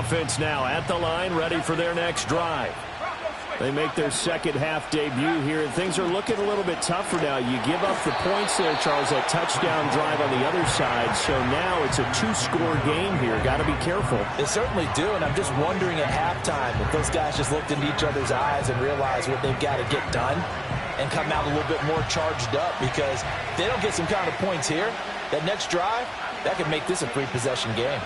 offense now at the line, ready for their next drive. They make their second half debut here, and things are looking a little bit tougher now. You give up the points there, Charles, that touchdown drive on the other side. So now it's a two-score game here. Got to be careful. They certainly do, and I'm just wondering at halftime if those guys just looked into each other's eyes and realized what they've got to get done and come out a little bit more charged up, because if they don't get some kind of points here, that next drive, that could make this a three-possession game.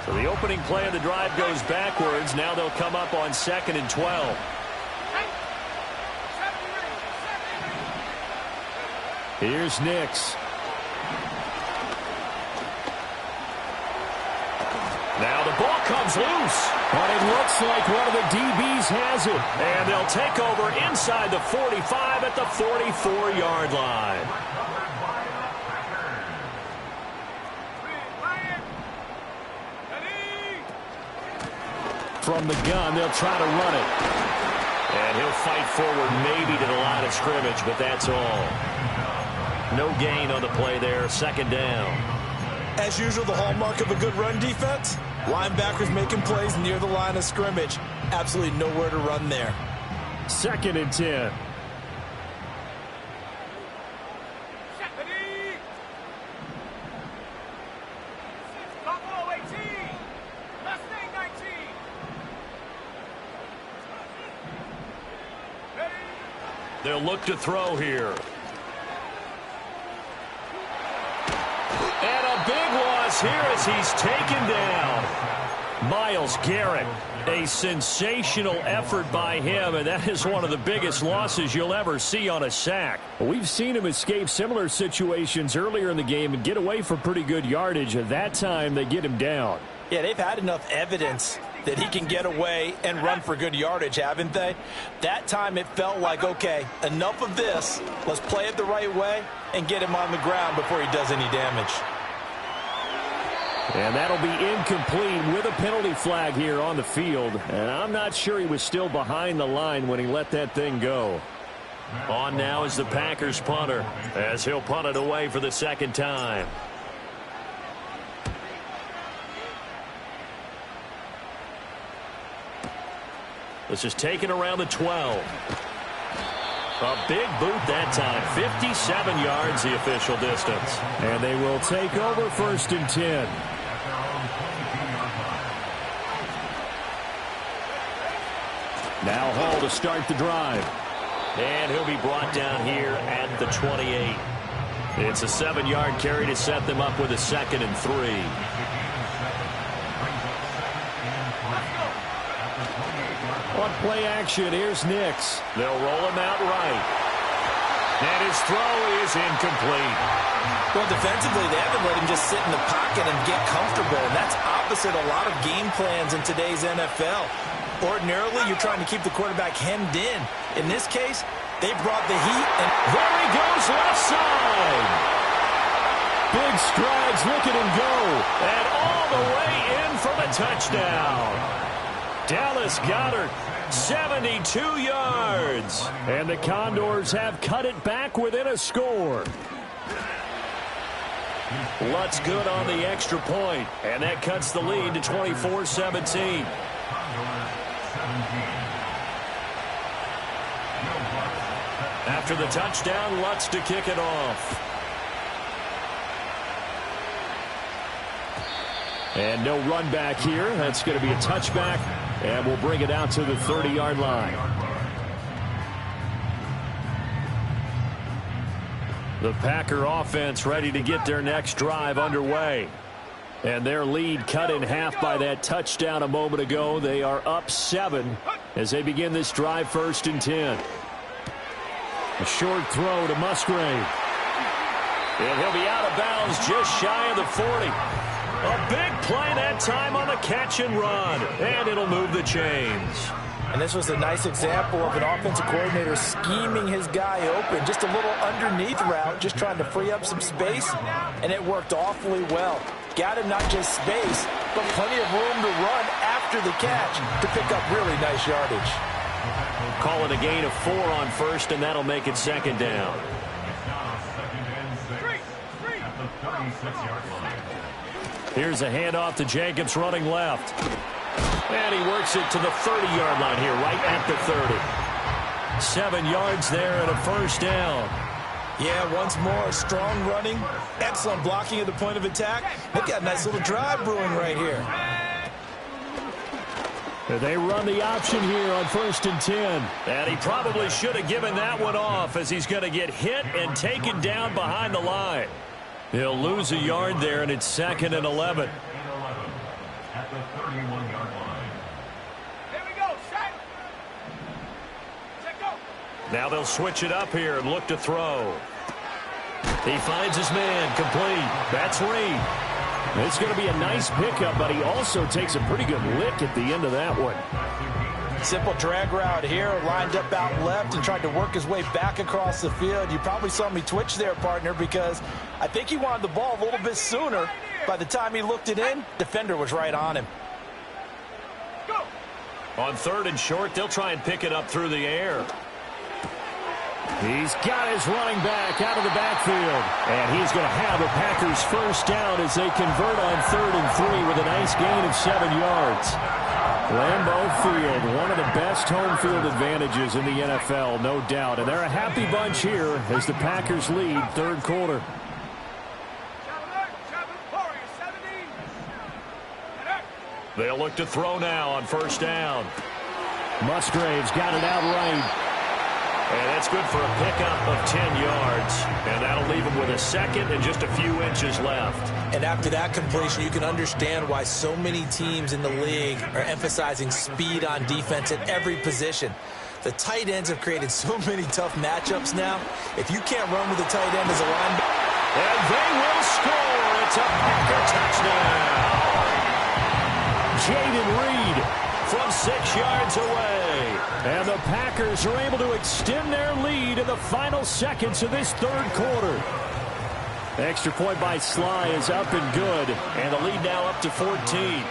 So the opening play of the drive goes backwards. Now they'll come up on 2nd and 12. Here's Nix. Now the ball comes loose, but it looks like one of the DBs has it. And they'll take over inside the 45 at the 44-yard line. From the gun, they'll try to run it. And he'll fight forward maybe to the line of scrimmage, but that's all. No gain on the play there, 2nd down. As usual, the hallmark of a good run defense, linebackers making plays near the line of scrimmage. Absolutely nowhere to run there. 2nd and 10. They'll look to throw here. And a big loss here as he's taken down. Myles Garrett, a sensational effort by him, and that is one of the biggest losses you'll ever see on a sack. We've seen him escape similar situations earlier in the game and get away for pretty good yardage. At that time, they get him down. Yeah, they've had enough evidence that he can get away and run for good yardage, haven't they? That time it felt like, okay, enough of this. Let's play it the right way and get him on the ground before he does any damage. And that'll be incomplete with a penalty flag here on the field. And I'm not sure he was still behind the line when he let that thing go. On now is the Packers punter, as he'll punt it away for the 2nd time. This is taken around the 12. A big boot that time. 57 yards the official distance. And they will take over 1st and 10. Now Hall to start the drive. And he'll be brought down here at the 28. It's a 7-yard carry to set them up with a 2nd and 3. On play action, here's Nix. They'll roll him out right. And his throw is incomplete. Well, defensively, they haven't let him just sit in the pocket and get comfortable. And that's opposite a lot of game plans in today's NFL. Ordinarily, you're trying to keep the quarterback hemmed in. In this case, they brought the heat. And there he goes, left side. Big strides, look at him go. And all the way in for the touchdown. Dallas Goedert, 72 yards. And the Condors have cut it back within a score. Lutz good on the extra point, and that cuts the lead to 24-17. After the touchdown, Lutz to kick it off. And no run back here. That's going to be a touchback. And we'll bring it out to the 30-yard line. The Packer offense ready to get their next drive underway. And their lead cut in half by that touchdown a moment ago. They are up 7 as they begin this drive 1st and 10. A short throw to Musgrave. And he'll be out of bounds just shy of the 40. A big play that time on the catch and run. And it'll move the chains. And this was a nice example of an offensive coordinator scheming his guy open. Just a little underneath route, just trying to free up some space. And it worked awfully well. Got him not just space, but plenty of room to run after the catch to pick up really nice yardage. Call it a gain of 4 on 1st, and that'll make it 2nd down. Here's a handoff to Jacobs running left. And he works it to the 30-yard line here, right at the 30. 7 yards there and a first down. Yeah, once more, strong running, excellent blocking at the point of attack. They've got a nice little drive brewing right here. They run the option here on 1st and 10. And he probably should have given that one off as he's going to get hit and taken down behind the line. He'll lose a yard there, and it's 2nd and 11. At the 31-yard line. Here we go, set. Set, go. Now they'll switch it up here and look to throw. He finds his man, complete. That's Reed. It's going to be a nice pickup, but he also takes a pretty good lick at the end of that one. Simple drag route here, lined up out left and tried to work his way back across the field. You probably saw me twitch there, partner, because I think he wanted the ball a little bit sooner. By the time he looked it in, defender was right on him. Go. On 3rd and short, they'll try and pick it up through the air. He's got his running back out of the backfield. And he's going to have a Packers first down as they convert on 3rd and 3 with a nice gain of 7 yards. Lambeau Field, one of the best home field advantages in the NFL, no doubt. And they're a happy bunch here as the Packers lead 3rd quarter. They'll look to throw now on 1st down. Musgrave's got it out right. And that's good for a pickup of 10 yards. And that'll leave him with a 2nd and just a few inches left. And after that completion, you can understand why so many teams in the league are emphasizing speed on defense at every position. The tight ends have created so many tough matchups now. If you can't run with a tight end as a linebacker. And they will score. It's a Packer touchdown. Jaden Reed from 6 yards away. And the Packers are able to extend their lead in the final seconds of this 3rd quarter. The extra point by Sly is up and good. And the lead now up to 14.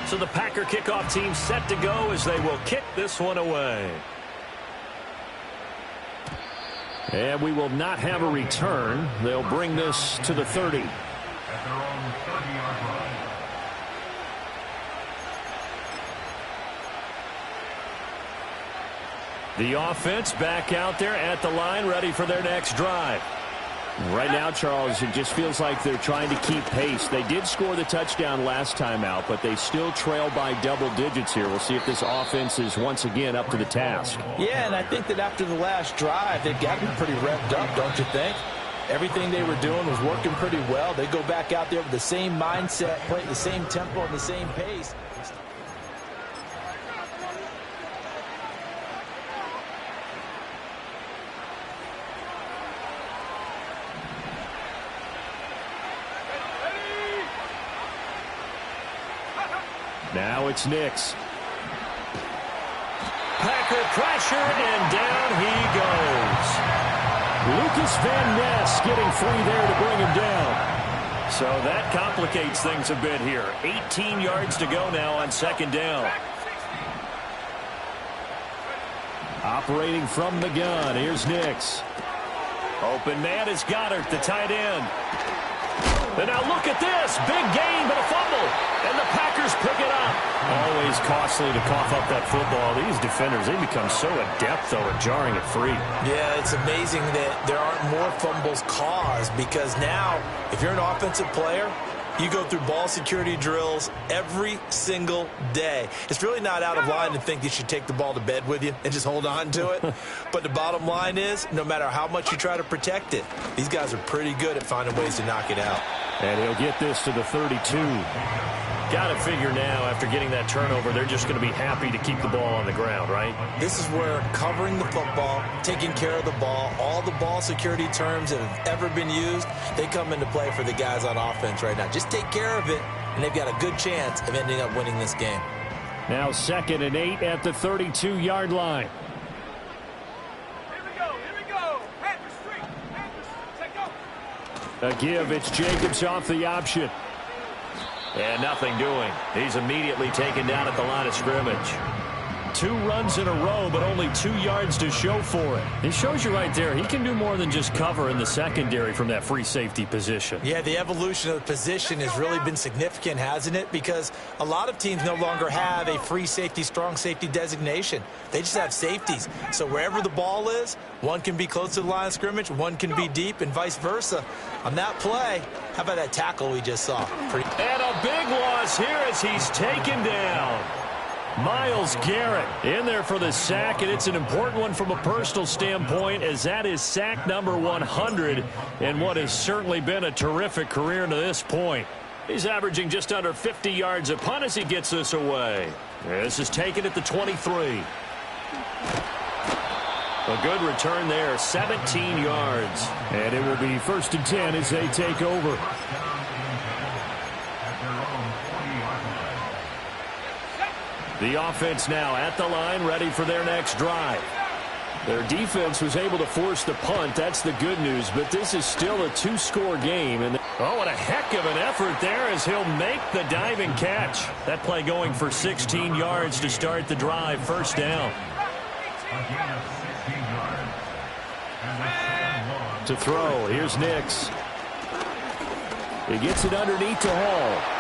So the Packer kickoff team set to go as they will kick this one away. And we will not have a return. They'll bring this to the 30. At their own 30-yard line. The offense back out there at the line, ready for their next drive. Right now, Charles, it just feels like they're trying to keep pace. They did score the touchdown last time out, but they still trail by double digits here. We'll see if this offense is once again up to the task. Yeah, and I think that after the last drive, they've got to be pretty revved up, don't you think? Everything they were doing was working pretty well. They go back out there with the same mindset, play at the same tempo and the same pace. Now it's Nix. Packer pressure, and down he goes. Lucas Van Ness getting free there to bring him down. So that complicates things a bit here. 18 yards to go now on 2nd down. Operating from the gun, here's Nix. Open man is Goddard, the tight end. And now look at this. Big gain, but a fumble. And the Packers pick it up. Always costly to cough up that football. These defenders, they become so adept, though, at jarring it free. Yeah, it's amazing that there aren't more fumbles caused because now, if you're an offensive player, you go through ball security drills every single day. It's really not out of line to think you should take the ball to bed with you and just hold on to it. But the bottom line is, no matter how much you try to protect it, these guys are pretty good at finding ways to knock it out. And he'll get this to the 32. Got to figure now, after getting that turnover, they're just going to be happy to keep the ball on the ground, right? This is where covering the football, taking care of the ball, all the ball security terms that have ever been used, they come into play for the guys on offense right now. Just take care of it, and they've got a good chance of ending up winning this game. Now 2nd and 8 at the 32-yard line. Here we go. Panther Street. Set, go. A give, it's Jacobs off the option. And nothing doing. He's immediately taken down at the line of scrimmage. 2 runs in a row, but only 2 yards to show for it. It shows you right there, he can do more than just cover in the secondary from that free safety position. Yeah, the evolution of the position has really been significant, hasn't it? Because a lot of teams no longer have a free safety, strong safety designation. They just have safeties. So wherever the ball is, one can be close to the line of scrimmage, one can be deep, and vice versa. On that play, how about that tackle we just saw? And a big loss here as he's taken down. Myles Garrett in there for the sack, and it's an important one from a personal standpoint, as that is sack number 100 in what has certainly been a terrific career to this point. He's averaging just under 50 yards a punt as he gets this away. This is taken at the 23. A good return there, 17 yards. And it will be 1st and 10 as they take over. The offense now at the line, ready for their next drive. Their defense was able to force the punt. That's the good news, but this is still a 2-score game. And oh, what a heck of an effort there as he'll make the diving catch. That play going for 16 yards to start the drive, 1st down. To throw, here's Nix. He gets it underneath to Hall.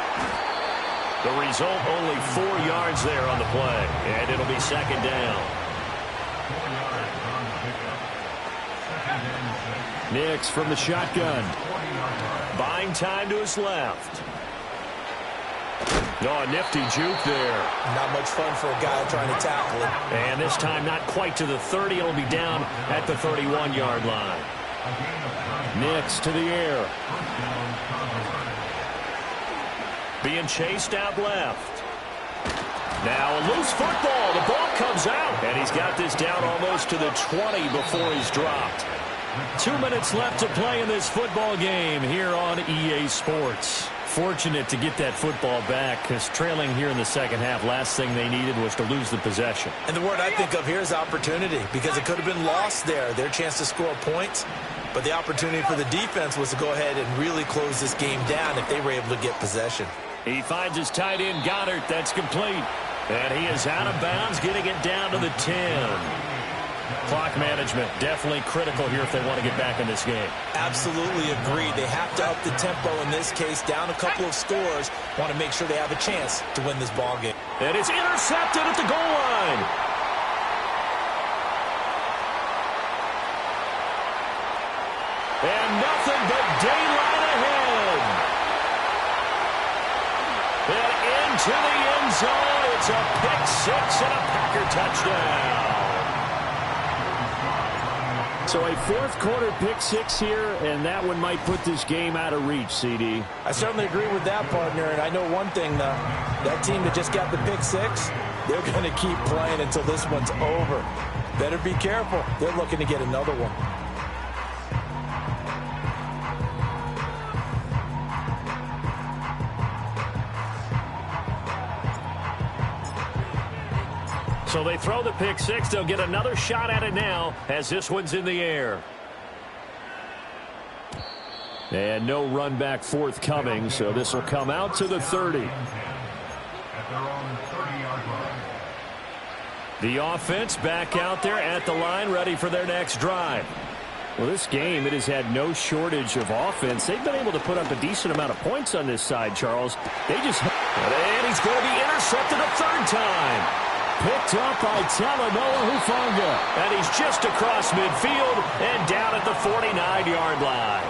The result, only 4 yards there on the play, and it'll be 2nd down. Nix from the shotgun. Buying time to his left. Oh, a nifty juke there. Not much fun for a guy trying to tackle it. And this time not quite to the 30. It'll be down at the 31-yard line. Nix to the air. Being chased out left. Now a loose football. The ball comes out. And he's got this down almost to the 20 before he's dropped. 2 minutes left to play in this football game here on EA Sports. Fortunate to get that football back, because trailing here in the second half, last thing they needed was to lose the possession. And the word I think of here is opportunity, because it could have been lost there. Their chance to score points. But the opportunity for the defense was to go ahead and really close this game down if they were able to get possession. He finds his tight end, Goddard. That's complete. And he is out of bounds, getting it down to the 10. Clock management definitely critical here if they want to get back in this game. Absolutely agree. They have to up the tempo in this case, down a couple of scores. Want to make sure they have a chance to win this ball game. And it's intercepted at the goal line. And nothing but daylight ahead. And into the end zone. It's a pick six and a Packer touchdown. So a fourth quarter pick six here, and that one might put this game out of reach, CD. I certainly agree with that, partner. And I know one thing, though. That team that just got the pick six, they're going to keep playing until this one's over. Better be careful. They're looking to get another one. So they throw the pick six. They'll get another shot at it now as this one's in the air. And no run back forthcoming, so this will come out to the 30. The offense back out there at the line, ready for their next drive. Well, this game, it has had no shortage of offense. They've been able to put up a decent amount of points on this side, Charles. They just... And he's going to be intercepted a third time. Picked up by Talanoa Hufanga. And he's just across midfield and down at the 49-yard line.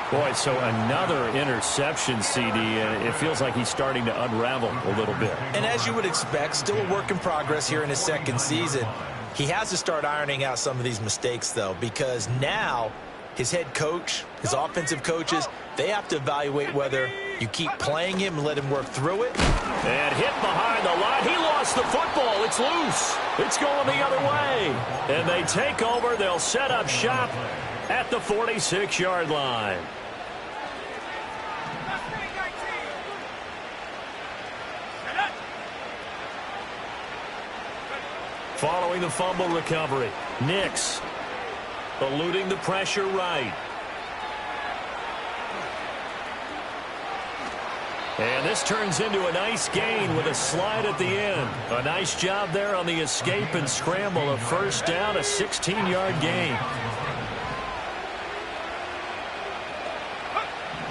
Boy, so another interception, CD, and it feels like he's starting to unravel a little bit. And as you would expect, still a work in progress here in his second season. He has to start ironing out some of these mistakes, though, because now his head coach, his offensive coaches, they have to evaluate whether you keep playing him and let him work through it. And hit behind the line. He lost the football. It's loose. It's going the other way. And they take over. They'll set up shop at the 46-yard line. Following the fumble recovery, Nix eluding the pressure right. And this turns into a nice gain with a slide at the end. A nice job there on the escape and scramble. A first down, a 16-yard gain.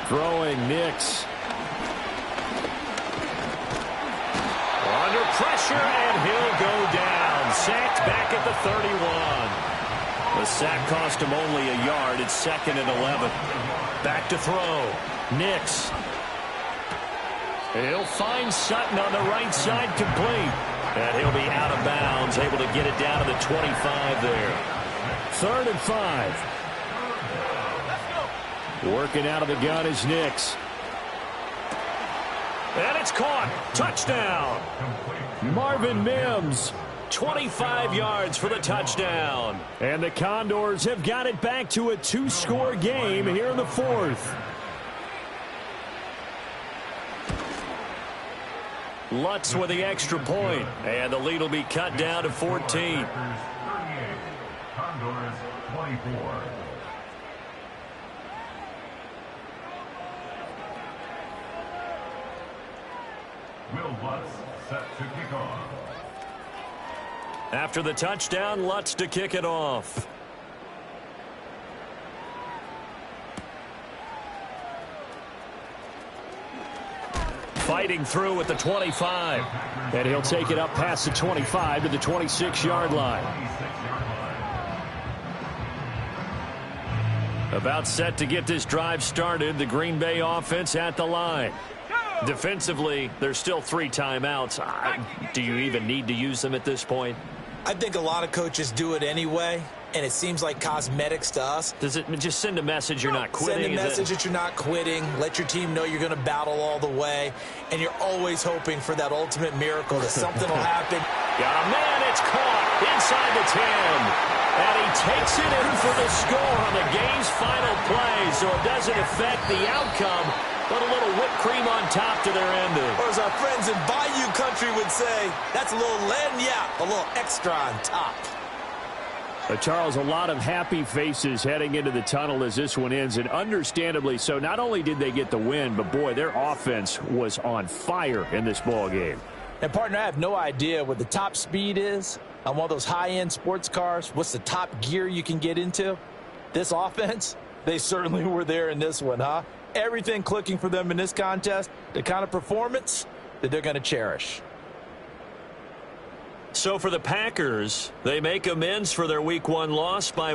Throwing Nix. Under pressure, and he'll go down. Sacked back at the 31. The sack cost him only a yard. It's 2nd and 11. Back to throw. Nix. He'll find Sutton on the right side, complete. And he'll be out of bounds, able to get it down to the 25 there. 3rd and 5. Working out of the gun is Nix. And it's caught. Touchdown. Marvin Mims. 25 yards for the touchdown. And the Condors have got it back to a 2-score game here in the 4th. Lutz with the extra point. And the lead will be cut down to 14. 38. Condors 24. Will Lutz set to kick off. After the touchdown, Lutz to kick it off. Fighting through at the 25. And he'll take it up past the 25 to the 26-yard line. About set to get this drive started. The Green Bay offense at the line. Defensively, there's still 3 timeouts. Do you even need to use them at this point? I think a lot of coaches do it anyway, and it seems like cosmetics to us. Does it just send a message you're not quitting? Send a message that you're not quitting. Let your team know you're going to battle all the way, and you're always hoping for that ultimate miracle that something will happen. Got a man, it's caught inside the 10. And he takes it in for the score on the game's final play, so it doesn't affect the outcome, but a little whipped cream on top to their ending. Or as our friends in Bayou Country would say, that's a little lagniappe, a little extra on top. Charles, a lot of happy faces heading into the tunnel as this one ends, and understandably so. Not only did they get the win, but boy, their offense was on fire in this ball game. And partner, I have no idea what the top speed is on one of those high-end sports cars. What's the top gear you can get into? This offense, they certainly were there in this one, huh? Everything clicking for them in this contest, the kind of performance that they're going to cherish. So for the Packers, they make amends for their Week 1 loss by